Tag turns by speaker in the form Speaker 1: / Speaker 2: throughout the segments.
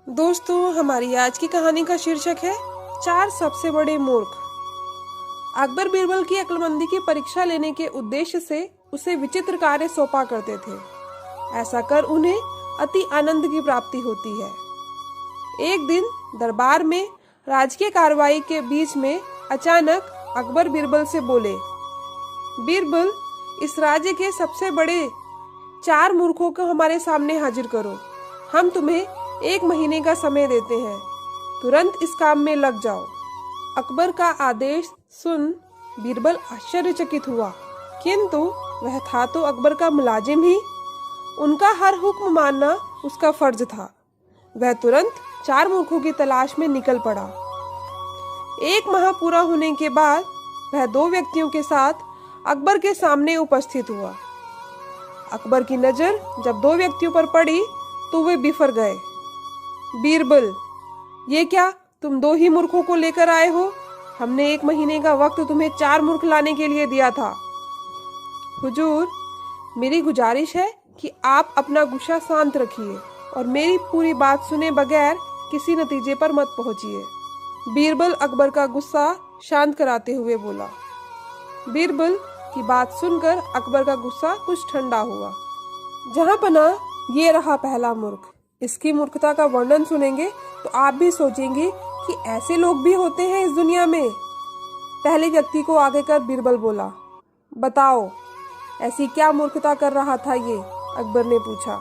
Speaker 1: दोस्तों, हमारी आज की कहानी का शीर्षक है चार सबसे बड़े मूर्ख। अकबर बीरबल की अक्लमंदी की परीक्षा लेने के उद्देश्य से उसे विचित्र कार्य सौंपा करते थे। ऐसा कर उन्हें अति आनंद की प्राप्ति होती है। एक दिन दरबार में राजकीय कार्रवाई के बीच में अचानक अकबर बीरबल से बोले, बीरबल, इस राज्य के सबसे बड़े चार मूर्खों को हमारे सामने हाजिर करो। हम तुम्हें 1 महीने का समय देते हैं, तुरंत इस काम में लग जाओ। अकबर का आदेश सुन बीरबल आश्चर्यचकित हुआ, किंतु वह था तो अकबर का मुलाजिम ही। उनका हर हुक्म मानना उसका फर्ज था। वह तुरंत 4 मूर्खों की तलाश में निकल पड़ा। 1 माह पूरा होने के बाद वह 2 व्यक्तियों के साथ अकबर के सामने उपस्थित हुआ। अकबर की नजर जब 2 व्यक्तियों पर पड़ी तो वे बिफर गए। बीरबल, ये क्या, तुम 2 ही मूर्खों को लेकर आए हो? हमने 1 महीने का वक्त तुम्हें 4 मूर्ख लाने के लिए दिया था। हुजूर, मेरी गुजारिश है कि आप अपना गुस्सा शांत रखिए और मेरी पूरी बात सुने बगैर किसी नतीजे पर मत पहुंचिए। बीरबल अकबर का गुस्सा शांत कराते हुए बोला। बीरबल की बात सुनकर अकबर का गुस्सा कुछ ठंडा हुआ। जहां पना, ये रहा पहला मूर्ख। इसकी मूर्खता का वर्णन सुनेंगे तो आप भी सोचेंगे कि ऐसे लोग भी होते हैं इस दुनिया में। पहले व्यक्ति को आगे कर बीरबल बोला, बताओ, ऐसी क्या मूर्खता कर रहा था ये? अकबर ने पूछा।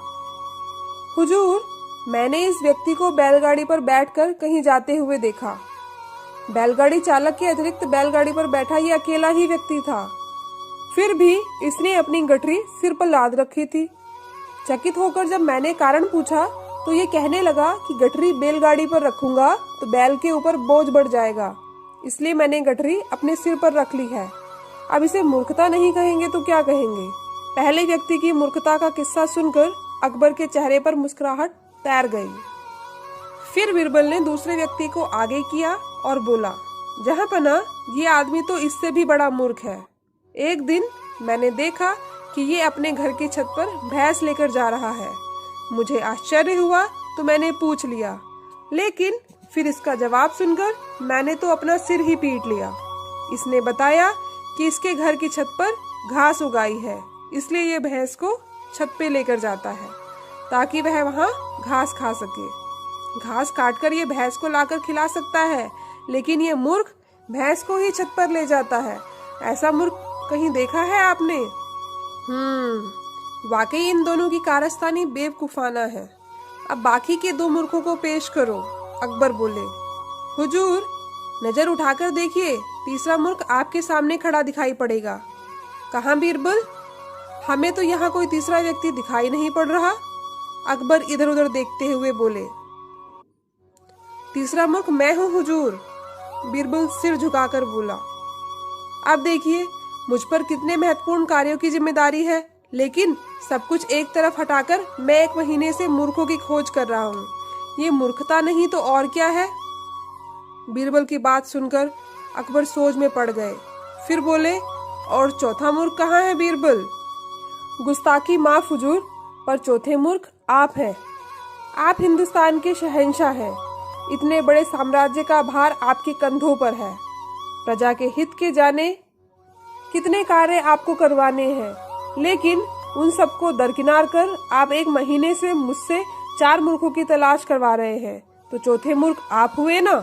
Speaker 1: हुजूर, मैंने इस व्यक्ति को बैलगाड़ी पर बैठकर कहीं जाते हुए देखा। बैलगाड़ी चालक के अतिरिक्त बैलगाड़ी पर बैठा ये अकेला ही व्यक्ति था। फिर भी इसने अपनी गठरी सिर पर लाद रखी थी। चकित होकर जब मैंने कारण पूछा तो ये कहने लगा कि गठरी बैलगाड़ी पर रखूंगा तो बैल के ऊपर बोझ बढ़ जाएगा, इसलिए मैंने गठरी अपने सिर पर रख ली है। अब इसे मूर्खता नहीं कहेंगे तो क्या कहेंगे? पहले व्यक्ति की मूर्खता का किस्सा सुनकर अकबर के चेहरे पर मुस्कुराहट तैर गई। फिर बीरबल ने दूसरे व्यक्ति को आगे किया और बोला, जहां पना, ये आदमी तो इससे भी बड़ा मूर्ख है। एक दिन मैंने देखा कि ये अपने घर की छत पर भैंस लेकर जा रहा है। मुझे आश्चर्य हुआ तो मैंने पूछ लिया, लेकिन फिर इसका जवाब सुनकर मैंने तो अपना सिर ही पीट लिया। इसने बताया कि इसके घर की छत पर घास उगाई है, इसलिए ये भैंस को छत पे लेकर जाता है ताकि वह वहाँ घास खा सके। घास काटकर ये भैंस को लाकर खिला सकता है, लेकिन ये मूर्ख भैंस को ही छत पर ले जाता है। ऐसा मूर्ख कहीं देखा है आपने? वाकई इन दोनों की कारस्तानी बेवकूफाना है। अब बाकी के 2 मूर्खों को पेश करो। अकबर बोले। हुजूर, नजर उठाकर देखिए, तीसरा मूर्ख आपके सामने खड़ा दिखाई पड़ेगा। कहाँ बीरबल? हमें तो यहाँ कोई तीसरा व्यक्ति दिखाई नहीं पड़ रहा। अकबर इधर उधर देखते हुए बोले। तीसरा मूर्ख मैं हूँ हुजूर। बीरबल सिर झुकाकर बोला। अब देखिए, मुझ पर कितने महत्वपूर्ण कार्यों की जिम्मेदारी है, लेकिन सब कुछ एक तरफ हटाकर मैं 1 महीने से मूर्खों की खोज कर रहा हूँ। ये मूर्खता नहीं तो और क्या है? बीरबल की बात सुनकर अकबर सोच में पड़ गए। फिर बोले, और चौथा मूर्ख कहाँ है बीरबल? गुस्ताखी माफ हुजूर, पर चौथे मूर्ख आप हैं। आप हिंदुस्तान के शहंशाह हैं। इतने बड़े साम्राज्य का भार आपके कंधों पर है। प्रजा के हित के जाने कितने कार्य आपको करवाने हैं, लेकिन उन सबको दरकिनार कर आप 1 महीने से मुझसे 4 मूर्खों की तलाश करवा रहे हैं, तो चौथे मूर्ख आप हुए ना?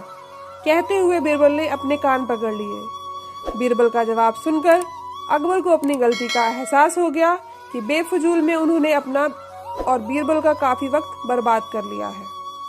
Speaker 1: कहते हुए बीरबल ने अपने कान पकड़ लिए। बीरबल का जवाब सुनकर अकबर को अपनी गलती का एहसास हो गया कि बेफजूल में उन्होंने अपना और बीरबल का काफी वक्त बर्बाद कर लिया है।